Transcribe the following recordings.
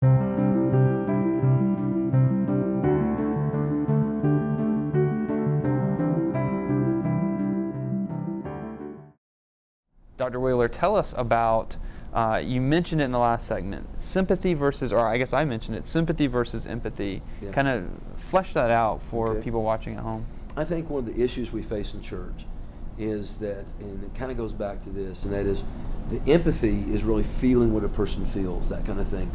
Dr. Wheeler, tell us about, you mentioned it in the last segment, sympathy versus, or I guess I mentioned it, sympathy versus empathy. Yeah. Kind of flesh that out for Okay. people watching at home. I think one of the issues we face in church is that, and it kind of goes back to this, and that is the empathy is really feeling what a person feels, that kind of thing.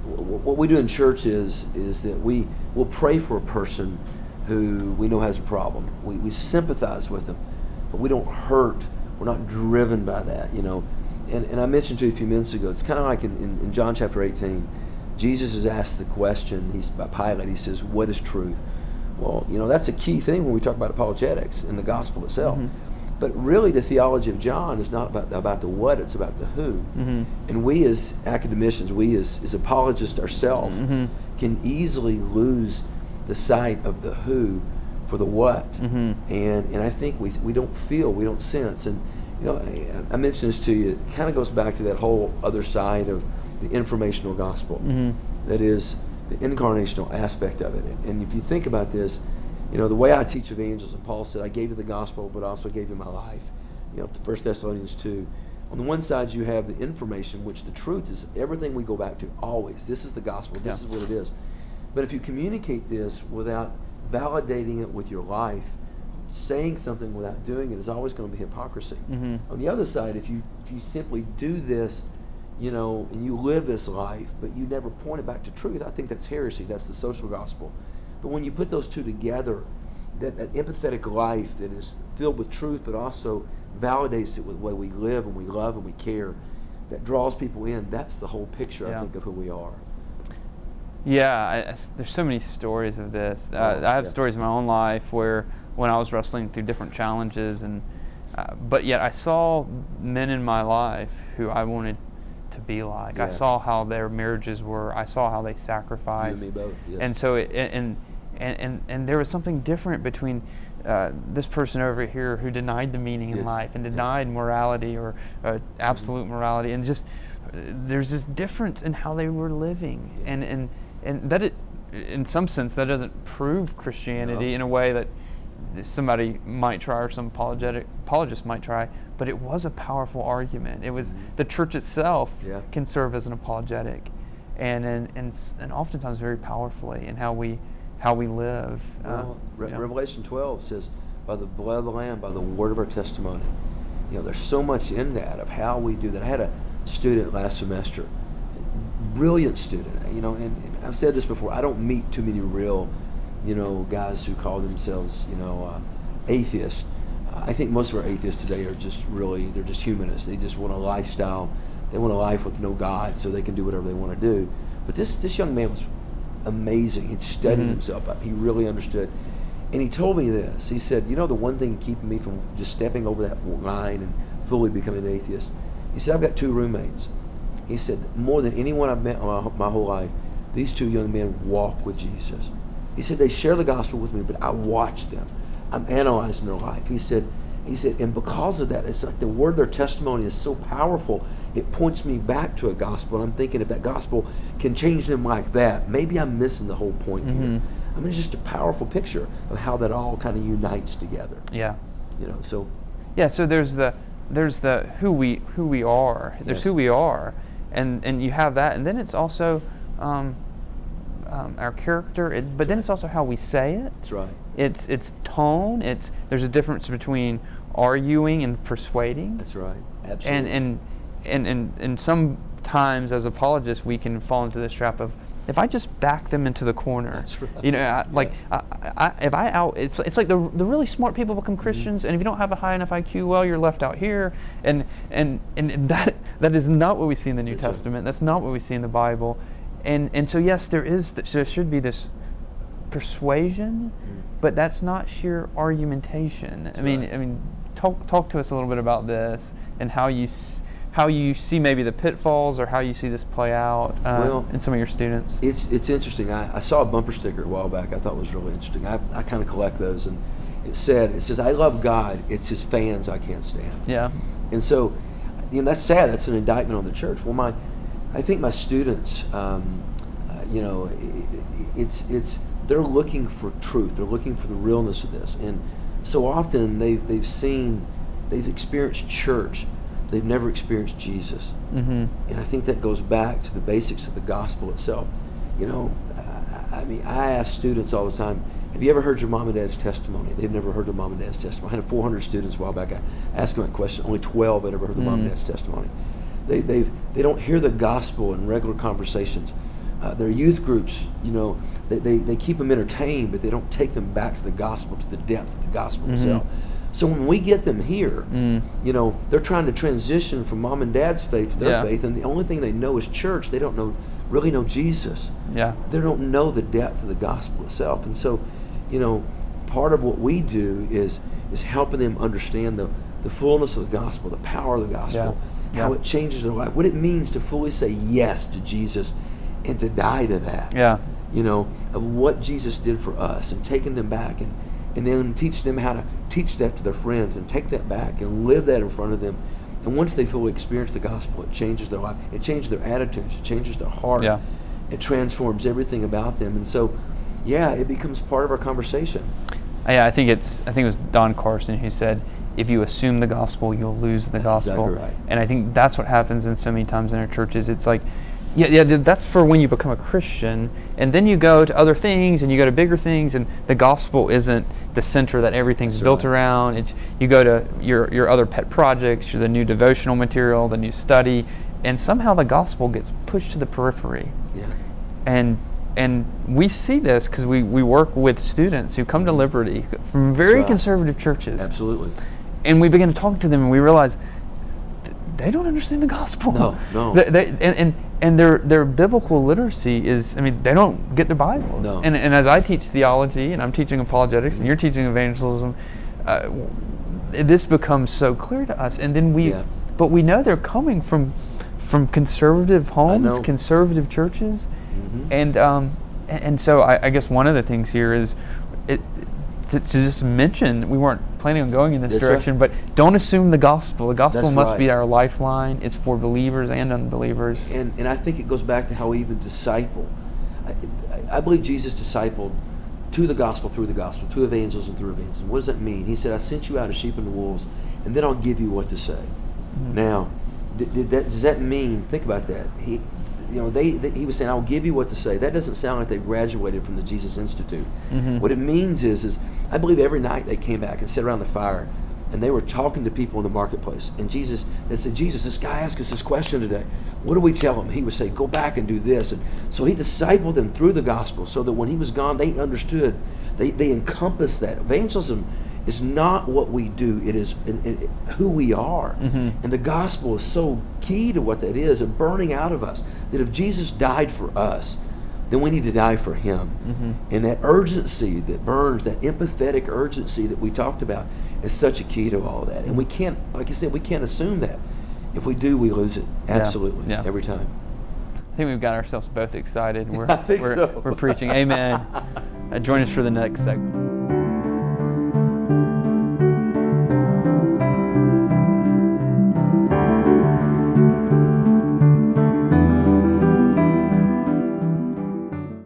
What we do in church is that we will pray for a person who we know has a problem. We sympathize with them, but we don't hurt. We're not driven by that, you know. And I mentioned to you a few minutes ago, it's kind of like in John chapter 18, Jesus is asked the question by Pilate. He says, what is truth? Well, you know, that's a key thing when we talk about apologetics in the gospel itself. Mm-hmm. But really the theology of John is not about the what, it's about the who. Mm-hmm. And we as academicians, we as apologists ourselves, Mm-hmm. can easily lose the sight of the who for the what. Mm-hmm. And I think we don't feel, we don't sense. And you know, I mentioned this to you, it kind of goes back to that whole other side of the informational gospel. Mm-hmm. That is the incarnational aspect of it. And if you think about this, you know, the way I teach evangelism, Paul said, I gave you the gospel, but I also gave you my life. You know, 1 Thessalonians 2. On the one side, you have the information, which the truth is everything we go back to always. This is the gospel. This is what it is. But if you communicate this without validating it with your life, saying something without doing it is always going to be hypocrisy. Mm-hmm. On the other side, if you simply do this, you know, and you live this life, but you never point it back to truth, I think that's heresy. That's the social gospel. But when you put those two together, that empathetic life that is filled with truth, but also validates it with the way we live and we love and we care, that draws people in, that's the whole picture, I think, of who we are. Yeah, there's so many stories of this. I have stories in my own life where when I was wrestling through different challenges, and but yet I saw men in my life who I wanted to be like. I saw how their marriages were. I saw how they sacrificed. You and me both. Yes. And so and there was something different between this person over here who denied the meaning in life and denied morality or absolute morality, and just there's this difference in how they were living, and that it, in some sense, that doesn't prove Christianity in a way that somebody might try or some apologist might try, but it was a powerful argument. It was the church itself can serve as an apologetic, and oftentimes very powerfully in how we live. Well, Revelation 12 says, by the blood of the Lamb, by the word of our testimony. You know, there's so much in that of how we do that. I had a student last semester, brilliant student, you know, and I've said this before, I don't meet too many real, you know, guys who call themselves, you know, atheists. I think most of our atheists today are just really, they're just humanists. They just want a lifestyle. They want a life with no God so they can do whatever they want to do. But this young man was amazing. He'd studied himself up. He really understood. And he told me this. He said, you know, the one thing keeping me from just stepping over that line and fully becoming an atheist, he said, I've got two roommates. He said, more than anyone I've met my whole life, these two young men walk with Jesus. He said, they share the gospel with me, but I watch them. I'm analyzing their life. He said, and because of that, it's like the word of their testimony is so powerful, it points me back to a gospel. And I'm thinking, if that gospel can change them like that, maybe I'm missing the whole point here. I mean, it's just a powerful picture of how that all kind of unites together. Yeah. You know, so. Yeah, so there's the who we are. There's who we are, and you have that, and then it's also our character. But then it's also how we say it. That's right. It's tone. There's a difference between arguing and persuading. That's right. Absolutely. And sometimes as apologists we can fall into this trap of, if I just back them into the corner, that's right. You know, it's like the really smart people become Christians, and if you don't have a high enough IQ, well, you're left out here, and that is not what we see in the New Testament. Right. That's not what we see in the Bible, and so yes, there should be this persuasion, but that's not sheer argumentation. That's I mean, talk to us a little bit about this and how you see maybe the pitfalls, or how you see this play out in some of your students. It's interesting. I saw a bumper sticker a while back I thought was really interesting. I kind of collect those, and it says, I love God, it's his fans I can't stand. Yeah. And so, you know, that's sad. That's an indictment on the church. Well, I think my students, you know, it's they're looking for truth. They're looking for the realness of this. And so often they've experienced church. They've never experienced Jesus. And I think that goes back to the basics of the gospel itself. You know, I mean, I ask students all the time, have you ever heard your mom and dad's testimony? They've never heard their mom and dad's testimony. I had 400 students a while back. I asked them that question. Only 12 had ever heard their mom and dad's testimony. They don't hear the gospel in regular conversations. Their youth groups, you know, they keep them entertained, but they don't take them back to the gospel, to the depth of the gospel itself. So when we get them here, you know, they're trying to transition from mom and dad's faith to their faith, and the only thing they know is church. They don't really know Jesus. They don't know the depth of the gospel itself. And so, you know, part of what we do is helping them understand the fullness of the gospel, the power of the gospel, how it changes their life, what it means to fully say yes to Jesus and to die to that. You know, of what Jesus did for us, and taking them back and then teach them how to teach that to their friends and take that back and live that in front of them. And once they fully experience the gospel, it changes their life. It changes their attitudes. It changes their heart. It transforms everything about them. And so, it becomes part of our conversation. I think it was Don Carson who said, if you assume the gospel, you'll lose the gospel. Exactly right. And I think that's what happens in so many times in our churches. It's like, that's for when you become a Christian, and then you go to other things and you go to bigger things, and the gospel isn't the center that everything's built around. It's you go to your other pet projects, the new devotional material, the new study, and somehow the gospel gets pushed to the periphery. And we see this because we work with students who come to Liberty from very conservative churches. Absolutely. And we begin to talk to them, and we realize they don't understand the gospel. No. And their biblical literacy is, they don't get their Bibles. No. And as I teach theology, and I'm teaching apologetics, and you're teaching evangelism, this becomes so clear to us. And then but we know they're coming from conservative homes, conservative churches, and so I guess one of the things here is to just mention, we weren't planning on going in this direction, but don't assume the gospel. The gospel must be our lifeline. It's for believers and unbelievers. And I think it goes back to how we even disciple. I believe Jesus discipled to the gospel through the gospel, to evangelism through evangelism. What does that mean? He said, I sent you out as sheep into wolves, and then I'll give you what to say. Now, does that mean, think about that, he was saying, I'll give you what to say. That doesn't sound like they graduated from the Jesus Institute. What it means is I believe every night they came back and sat around the fire, and they were talking to people in the marketplace. And they said, Jesus, this guy asked us this question today. What do we tell him? He would say, go back and do this. And so he discipled them through the gospel so that when he was gone, they understood. They encompassed that. Evangelism is not what we do, it is who we are. And the gospel is so key to what that is, and burning out of us, that if Jesus died for us, then we need to die for him. And that urgency that burns, that empathetic urgency that we talked about, is such a key to all of that. And we can't, like I said, we can't assume that. If we do, we lose it. Absolutely. Every time. I think we've got ourselves both excited. I think so. We're preaching. Amen. Join us for the next segment.